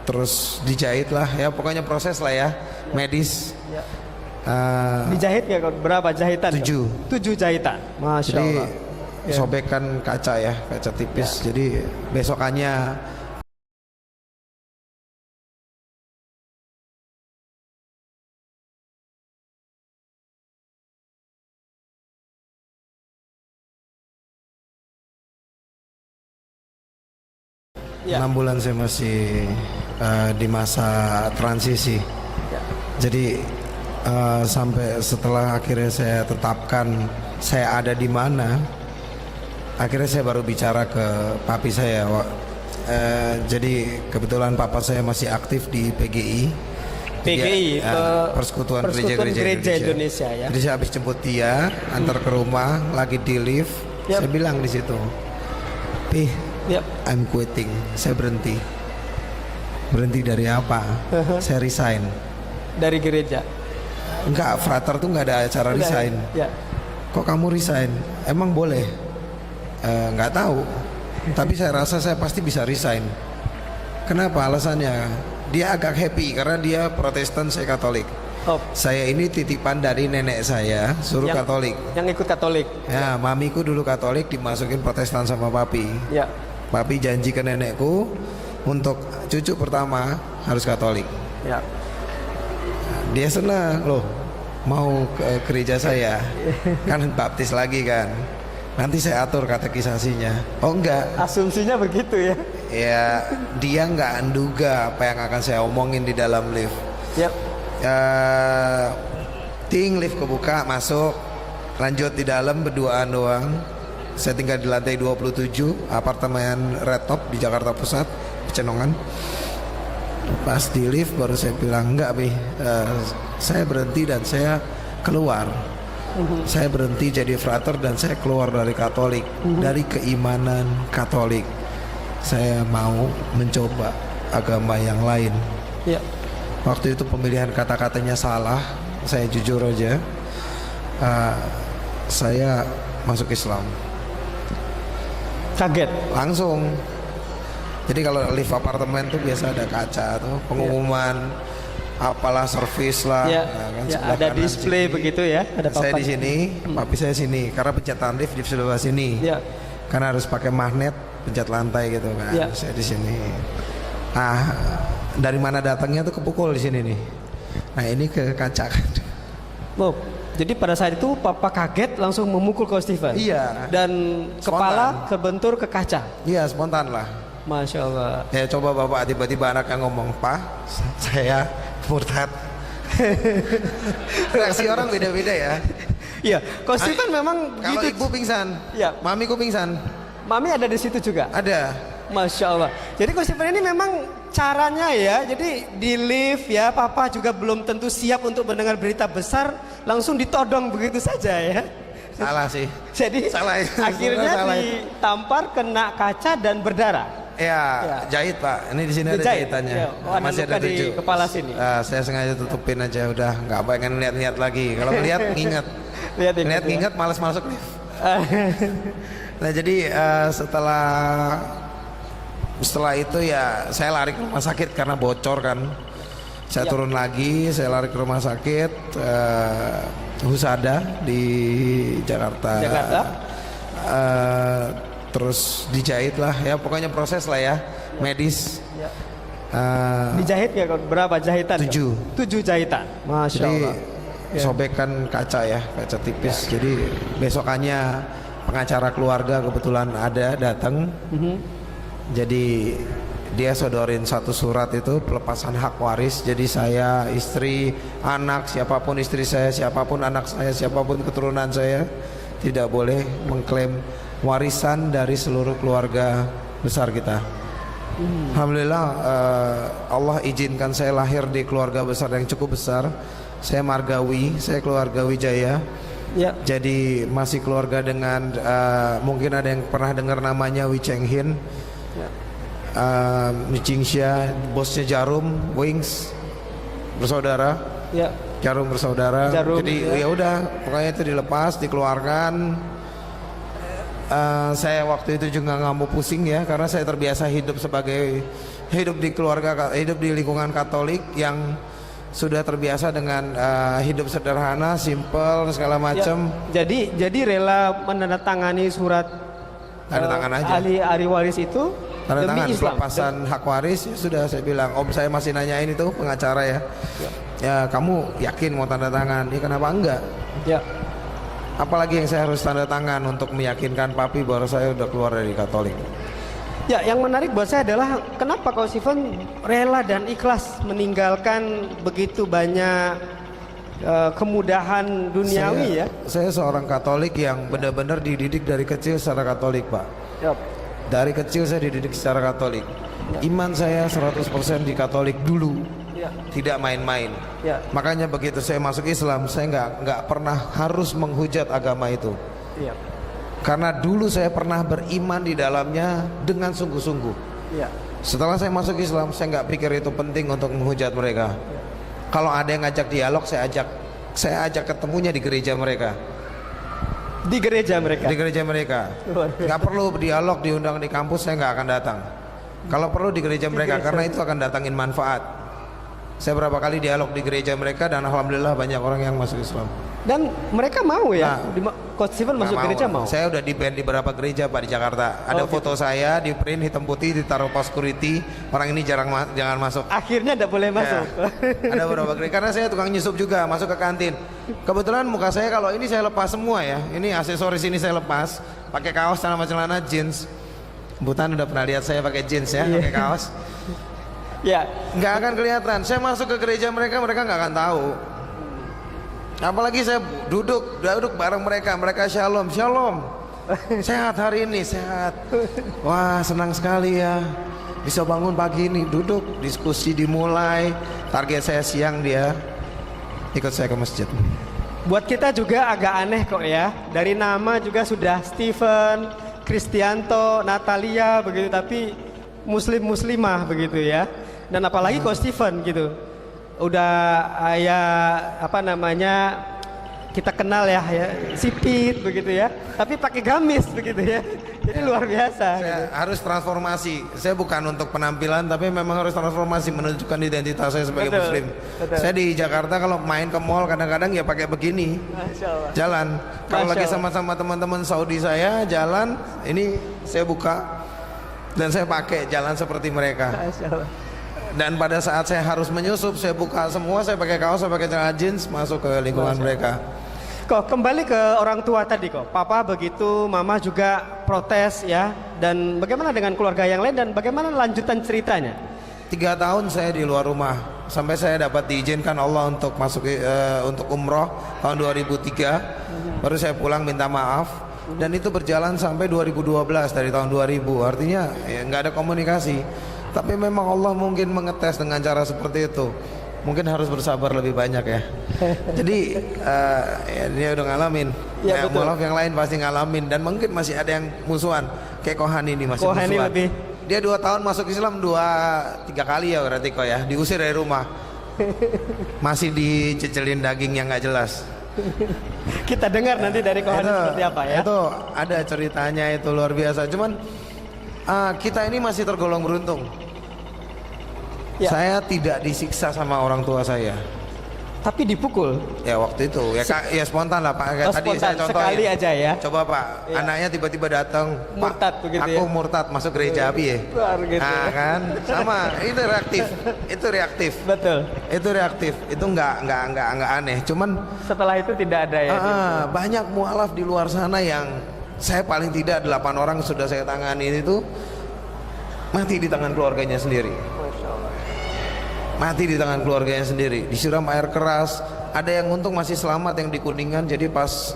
terus dijahit lah ya, pokoknya proses lah ya, medis. Ya. Uh, Dijahit ya, berapa jahitan? 7. 7 jahitan. Masya Jadi Allah. Ya. sobekan kaca ya, kaca tipis. Jadi besokannya Ya. 6 bulan saya masih di masa transisi. Ya. Jadi sampai setelah akhirnya saya tetapkan saya ada di mana, akhirnya saya baru bicara ke papi saya. Jadi kebetulan papa saya masih aktif di PGI. PGI, Persekutuan Gereja Gereja Indonesia ya. Jadi saya habis jemput dia, antar ke rumah, lagi di lift. Yap. Saya bilang di situ, "Pi, Yap. I'm quitting. Saya berhenti." Berhenti dari apa? Saya resign. Dari gereja. Enggak, frater tuh nggak ada acara resign. Ya. Kok kamu resign? Emang boleh? Nggak tahu. Tapi saya rasa saya pasti bisa resign. Kenapa? Alasannya dia agak happy karena dia Protestan, saya Katolik. Oh. Saya ini titipan dari nenek saya, suruh Katolik. Yang ikut Katolik. Ya, mamiku dulu Katolik, dimasukin Protestan sama papi. Ya. Papi janji ke nenekku untuk cucu pertama harus Katolik. Ya. Dia senang loh, mau ke gereja saya, kan baptis lagi kan. Nanti saya atur katekisasinya. Oh enggak, Asumsinya begitu ya. ya dia nggak menduga apa yang akan saya omongin di dalam lift. Yap. Ting, lift kebuka, masuk, lanjut di dalam berduaan doang. Saya tinggal di lantai 27 apartemen Red Top di Jakarta Pusat, Pecenongan. Pas di lift baru saya bilang, enggak Bi, saya berhenti dan saya keluar. Saya berhenti jadi frater dan saya keluar dari Katolik, dari keimanan Katolik. Saya mau mencoba agama yang lain. Ya. Waktu itu pemilihan kata-katanya salah, saya jujur aja. Saya masuk Islam. Kaget. Langsung. Jadi kalau lift apartemen tuh biasa ada kaca tuh, pengumuman apalah servis lah. Ya. Kan, Ya, sebelah ada kanan display sini. begitu ya. Ada Saya papan. di sini, papi saya sini. Karena pencatan lift di sebelah sini. Ya. Karena harus pakai magnet pencet lantai gitu kan. Ya. Saya di sini. Dari mana datangnya tuh kepukul di sini nih. Nah ini ke kaca kan. Oh, jadi pada saat itu papa kaget langsung memukul Coach Steven. Iya. Dan Spontan. kepala kebentur ke kaca. Iya spontan lah. Masya Allah. Ya coba bapak tiba-tiba anaknya ngomong, "Pak, saya murtad." Reaksi orang beda-beda ya. Iya, Coach Steven memang Kalau gitu. ibu pingsan, Ya. mamiku pingsan, Mami ada di situ juga. ada. Masya Allah. Jadi Coach Steven ini memang caranya ya. Jadi di lift ya, papa juga belum tentu siap untuk mendengar berita besar, langsung ditodong begitu saja ya. Salah sih. Jadi Salah itu. akhirnya Salah itu. ditampar, kena kaca dan berdarah. Ya, jahit Pak. Ini di sini ada Dijahit? jahitannya. Ya. Oh, ada Masih luka ada di 7. kepala sini. Saya sengaja tutupin aja, udah nggak pengen lihat-lihat lagi. Kalau lihat nginget, Lihat ini. lihat nginget, malas masuk lift. Nah jadi setelah itu ya saya lari ke rumah sakit karena bocor kan. Saya turun lagi, saya lari ke rumah sakit Husada di Jakarta. Terus dijahit lah ya, pokoknya proses lah ya, medis. Dijahit ya, berapa jahitan? 7. 7 jahitan. Masya Jadi Allah. sobekan kaca ya, kaca tipis. Jadi besokannya pengacara keluarga kebetulan ada datang. Jadi dia sodorin satu surat itu pelepasan hak waris. Jadi saya, istri, anak, siapapun istri saya, siapapun anak saya, siapapun keturunan saya tidak boleh mengklaim warisan dari seluruh keluarga besar kita. Alhamdulillah Allah izinkan saya lahir di keluarga besar yang cukup besar. Saya margawi, saya keluarga Wijaya. Ya. Jadi masih keluarga dengan mungkin ada yang pernah dengar namanya Wi Cheng Hin. Mijingsha, bosnya Jarum, Wings, bersaudara. Ya. Jarum bersaudara. Jarum, jadi ya udah, pokoknya itu dilepas, dikeluarkan. Saya waktu itu juga nggak mau pusing ya, karena saya terbiasa hidup sebagai hidup di keluarga, hidup di lingkungan Katolik yang sudah terbiasa dengan hidup sederhana, simple segala macam. Ya, jadi rela menandatangani surat tanda tangan aja. ahli waris itu Tanda demi tangan Islam. pelepasan hak waris ya sudah, saya bilang, Om saya masih nanyain itu pengacara ya. Ya kamu yakin mau tanda tangan? Ya kenapa enggak? Ya. Apalagi yang saya harus tanda tangan untuk meyakinkan papi bahwa saya udah keluar dari Katolik. Ya, yang menarik buat saya adalah kenapa Coach Steven rela dan ikhlas meninggalkan begitu banyak kemudahan duniawi ya. Saya seorang Katolik yang benar-benar dididik dari kecil secara Katolik, Pak. Yap. Dari kecil saya dididik secara Katolik. Iman saya 100% di Katolik dulu. Ya. Tidak main-main. Ya. Makanya begitu saya masuk Islam, saya nggak pernah harus menghujat agama itu. Iya. Karena dulu saya pernah beriman di dalamnya dengan sungguh-sungguh. Iya. Setelah saya masuk Islam, saya nggak pikir itu penting untuk menghujat mereka. Kalau ada yang ngajak dialog, saya ajak ketemunya di gereja mereka. Di gereja mereka. Di gereja mereka. Nggak perlu dialog, diundang di kampus, saya nggak akan datang. Kalau perlu di gereja mereka, karena itu akan datangin manfaat. Saya berapa kali dialog di gereja mereka dan alhamdulillah banyak orang yang masuk Islam. Dan mereka mau ya, Nah, Coach Steven masuk Nggak gereja mau. Saya udah di band di beberapa gereja Pak di Jakarta. Ada foto saya di print hitam putih, ditaruh pos security. Orang ini jangan masuk. Akhirnya tidak boleh masuk. Ada beberapa gereja karena saya tukang nyusup juga, masuk ke kantin. Kebetulan muka saya kalau ini saya lepas semua ya. Ini aksesoris ini saya lepas, pakai kaos sama celana jeans. Butan udah pernah lihat saya pakai jeans ya, pakai kaos. Ya. Nggak akan kelihatan. Saya masuk ke gereja mereka nggak akan tahu. Apalagi saya duduk bareng mereka shalom. Sehat hari ini, sehat. Wah, senang sekali ya. Bisa bangun pagi ini, duduk, diskusi dimulai. Target saya siang dia ikut saya ke masjid. Buat kita juga agak aneh kok ya. Dari nama juga sudah Steven, Kristianto, Natalia begitu, tapi muslimah begitu ya. Dan apalagi kok Steven gitu. Udah ya apa namanya, kita kenal ya sipit begitu ya, tapi pakai gamis begitu ya. Jadi luar biasa. Saya harus transformasi. Saya bukan untuk penampilan, tapi memang harus transformasi menunjukkan identitas saya sebagai muslim. Betul. Saya di Jakarta kalau main ke mall kadang-kadang ya pakai begini. Masya Allah. Jalan. Kalau Masya lagi Allah. sama-sama teman-teman Saudi saya jalan, ini saya buka dan saya pakai jalan seperti mereka. Masya Allah. Dan pada saat saya harus menyusup, saya buka semua, saya pakai kaos, saya pakai celana jeans, masuk ke lingkungan mereka. Kok kembali ke orang tua tadi kok, papa begitu, mama juga protes ya. Dan bagaimana dengan keluarga yang lain dan bagaimana lanjutan ceritanya? 3 tahun saya di luar rumah sampai saya dapat diizinkan Allah untuk masuk untuk umroh tahun 2003. Baru saya pulang minta maaf. Dan itu berjalan sampai 2012 dari tahun 2000. Artinya ya, nggak ada komunikasi. Tapi memang Allah mungkin mengetes dengan cara seperti itu. Mungkin harus bersabar lebih banyak ya. Jadi ya dia udah ngalamin. Ya, betul. Maaf yang lain pasti ngalamin. Dan mungkin masih ada yang musuhan. Kayak Kohani ini masih Kohani musuhan. lebih. Dia 2 tahun masuk Islam 2-3 kali ya berarti kok ya. Diusir dari rumah. Masih dicecelin daging yang nggak jelas. Kita dengar nanti dari Kohani seperti apa ya. Itu ada ceritanya, itu luar biasa. Cuman kita ini masih tergolong beruntung. Ya. Saya tidak disiksa sama orang tua saya. Tapi dipukul. Ya waktu itu ya ya spontan lah Pak. Kayak Oh, tadi spontan, saya contohin. sekali aja ya. Coba Pak, Ya. anaknya tiba-tiba datang, Murtad Pak, begitu aku ya. murtad masuk gereja api ya. Luar gitu. Nah kan, sama itu reaktif. Itu reaktif. Betul. Itu reaktif. Itu nggak aneh. Cuman Setelah itu tidak ada ya. banyak mualaf di luar sana yang saya paling tidak 8 orang sudah saya tangani itu mati di tangan keluarganya sendiri. Mati di tangan keluarganya sendiri, disiram air keras. Ada yang untung masih selamat yang di Kuningan. Jadi pas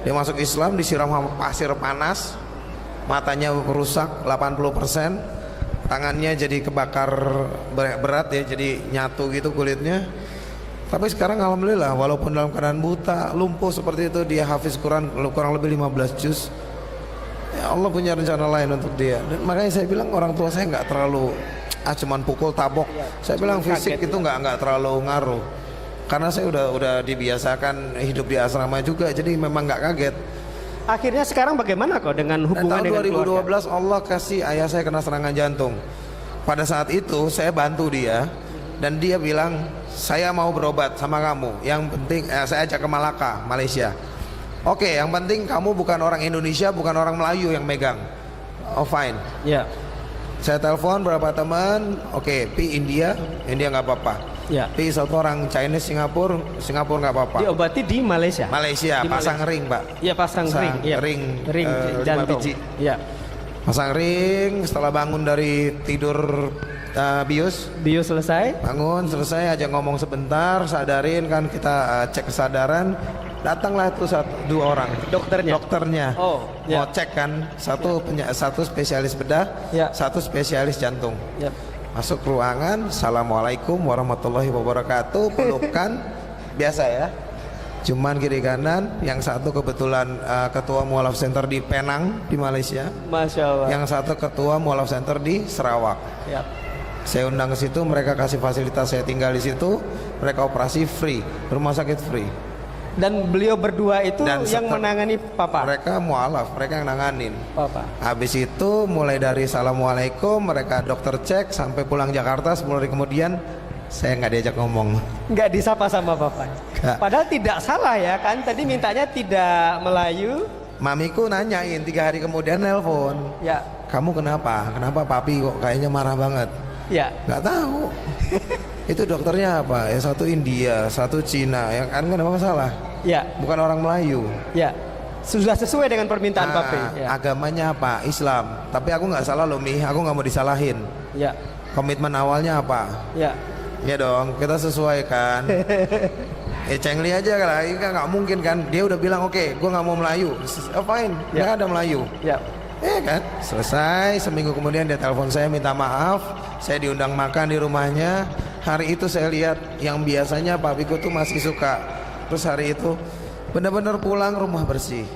dia masuk Islam disiram pasir panas, matanya rusak 80%, tangannya jadi kebakar berat ya, jadi nyatu gitu kulitnya. Tapi sekarang alhamdulillah walaupun dalam keadaan buta, lumpuh seperti itu, dia hafiz Quran kurang lebih 15 juz. Ya Allah punya rencana lain untuk dia. Dan makanya saya bilang orang tua saya nggak terlalu cuman pukul tabok. Saya bilang fisik itu nggak terlalu ngaruh. Karena saya udah dibiasakan hidup di asrama juga, jadi memang nggak kaget. Akhirnya sekarang bagaimana kok dengan Dan hubungan tahun dengan 2012 keluarga? Allah kasih ayah saya kena serangan jantung. pada saat itu saya bantu dia dan dia bilang saya mau berobat sama kamu. Yang penting saya ajak ke Malaka, Malaysia. Oke, yang penting kamu bukan orang Indonesia, bukan orang Melayu yang megang. Oh fine. Ya. Saya telepon beberapa teman. Oke, pi India nggak apa-apa. Ya. Pi satu orang Chinese Singapura nggak apa-apa. Diobati di Malaysia. Malaysia Di pasang Malaysia. ring, Pak. Iya, pasang ring. Ya. Ring, Ring 5 jantung. biji. Ya. Pasang ring. Setelah bangun dari tidur bius, Bio selesai. bangun selesai aja ngomong sebentar, sadarin kan kita cek kesadaran. Datanglah tuh dua orang dokternya Oh, ya. mau cek kan, satu spesialis bedah, Ya. satu spesialis jantung. Ya. Masuk ruangan, assalamualaikum warahmatullahi wabarakatuh, pelukan biasa ya, cuman kiri kanan. Yang satu kebetulan ketua mualaf center di Penang di Malaysia, Masya Allah. yang satu ketua mualaf center di Sarawak. Ya. Saya undang ke situ, mereka kasih fasilitas, saya tinggal di situ, mereka operasi free, rumah sakit free. Dan beliau berdua itu Dan yang menangani Papa. Mereka mualaf, mereka yang nanganin. Papa. Habis itu mulai dari assalamualaikum, mereka dokter cek sampai pulang Jakarta 10 hari kemudian saya nggak diajak ngomong. Nggak disapa sama Papa. Nggak. Padahal tidak salah ya kan. Tadi mintanya tidak Melayu. Mamiku nanyain 3 hari kemudian nelpon. Ya. Kamu kenapa? Kenapa papi kok kayaknya marah banget? Ya. Nggak tahu. Itu dokternya apa? Ya satu India, satu Cina. Yang kan nggak ada masalah. Ya. Bukan orang Melayu. Ya. Sudah sesuai dengan permintaan Papi. Ya. Agamanya apa? Islam. Tapi aku nggak salah loh Mi, aku nggak mau disalahin. Ya. Komitmen awalnya apa? Ya. Ya dong, kita sesuaikan. Cengli aja lah, ini kan nggak mungkin kan. Dia udah bilang oke, gue nggak mau Melayu. Fine, nggak ada Melayu. Ya. Kan, selesai. Seminggu kemudian dia telepon saya minta maaf. Saya diundang makan di rumahnya. Hari itu saya lihat yang biasanya papiku tuh masih suka. Terus hari itu benar-benar pulang rumah bersih.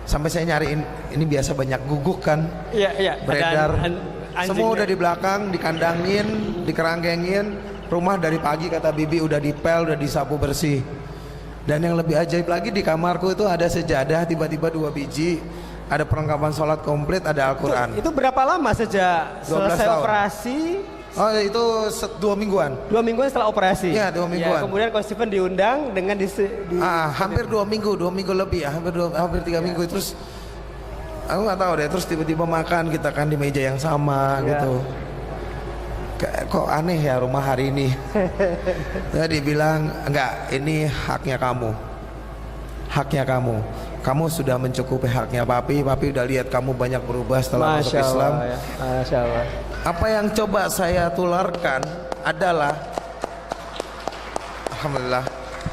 Sampai saya nyariin, ini biasa banyak guguk kan. Iya, iya. Beredar. Anjingnya. Semua udah di belakang, dikandangin, dikerangkengin. Rumah dari pagi kata bibi udah dipel, udah disapu bersih. Dan yang lebih ajaib lagi di kamarku itu ada sejadah tiba-tiba 2 biji. Ada perlengkapan sholat komplit, ada Al-Quran. Itu berapa lama sejak 12 selesai tahun. operasi? Oh itu 2 mingguan. 2 mingguan setelah operasi. Iya, 2 mingguan. Ya, kemudian Coach Stephen diundang dengan Hampir 2 minggu lebih ya, hampir 3 minggu. Terus aku nggak tahu deh. Terus tiba-tiba makan kita kan di meja yang sama Ya. gitu. Kok aneh ya rumah hari ini. Dia bilang enggak, ini haknya kamu. Haknya kamu. Kamu sudah mencukupi haknya papi. Papi udah lihat kamu banyak berubah setelah masuk Islam. Ya. Masya Allah. Apa yang coba saya tularkan adalah alhamdulillah.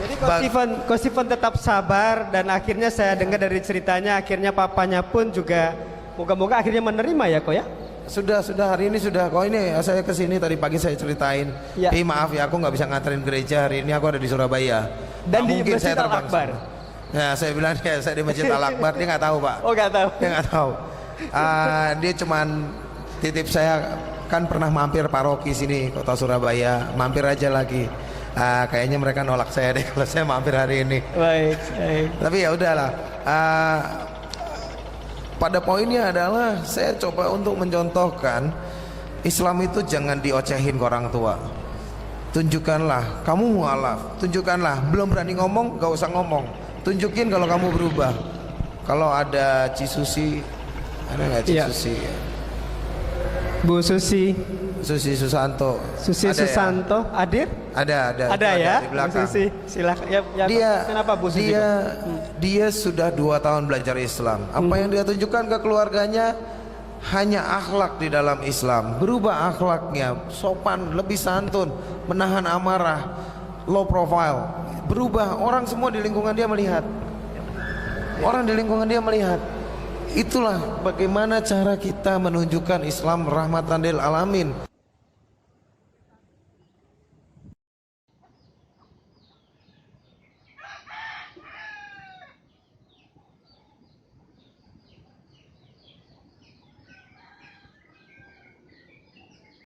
Jadi Coach Stephen tetap sabar dan akhirnya saya dengar dari ceritanya akhirnya papanya pun juga moga-moga akhirnya menerima ya kok ya. Sudah hari ini sudah. Kok ini saya kesini tadi pagi saya ceritain. Ya. Maaf ya aku nggak bisa nganterin gereja hari ini, aku ada di Surabaya. Dan Nggak di mungkin Masjid saya terbang Al-Akbar. semua. Ya saya bilang ya saya di Masjid Al-Akbar. Dia nggak tahu Pak. Oh nggak tahu. Dia nggak tahu. Dia cuman titip saya, kan pernah mampir paroki sini kota Surabaya, mampir aja lagi. Kayaknya mereka nolak saya deh kalau saya mampir hari ini. Baik. Tapi ya udahlah. Pada poinnya adalah saya coba untuk mencontohkan Islam itu jangan diocehin ke orang tua. Tunjukkanlah kamu mualaf, tunjukkanlah. Belum berani ngomong, gak usah ngomong. Tunjukin kalau kamu berubah. Kalau ada Cisusi, ada nggak Cisusi? Ya. Bu Susi Susanto. Susi Ada ya? Susanto hadir? Ada Ya, di Bu belakang. Susi. Silakan. Ya, kenapa Bu Susi? Dia sudah 2 tahun belajar Islam. Apa yang dia tunjukkan ke keluarganya hanya akhlak di dalam Islam. Berubah akhlaknya, sopan, lebih santun, menahan amarah, low profile. Berubah, orang semua di lingkungan dia melihat. Orang di lingkungan dia melihat. Itulah bagaimana cara kita menunjukkan Islam rahmatan lil alamin.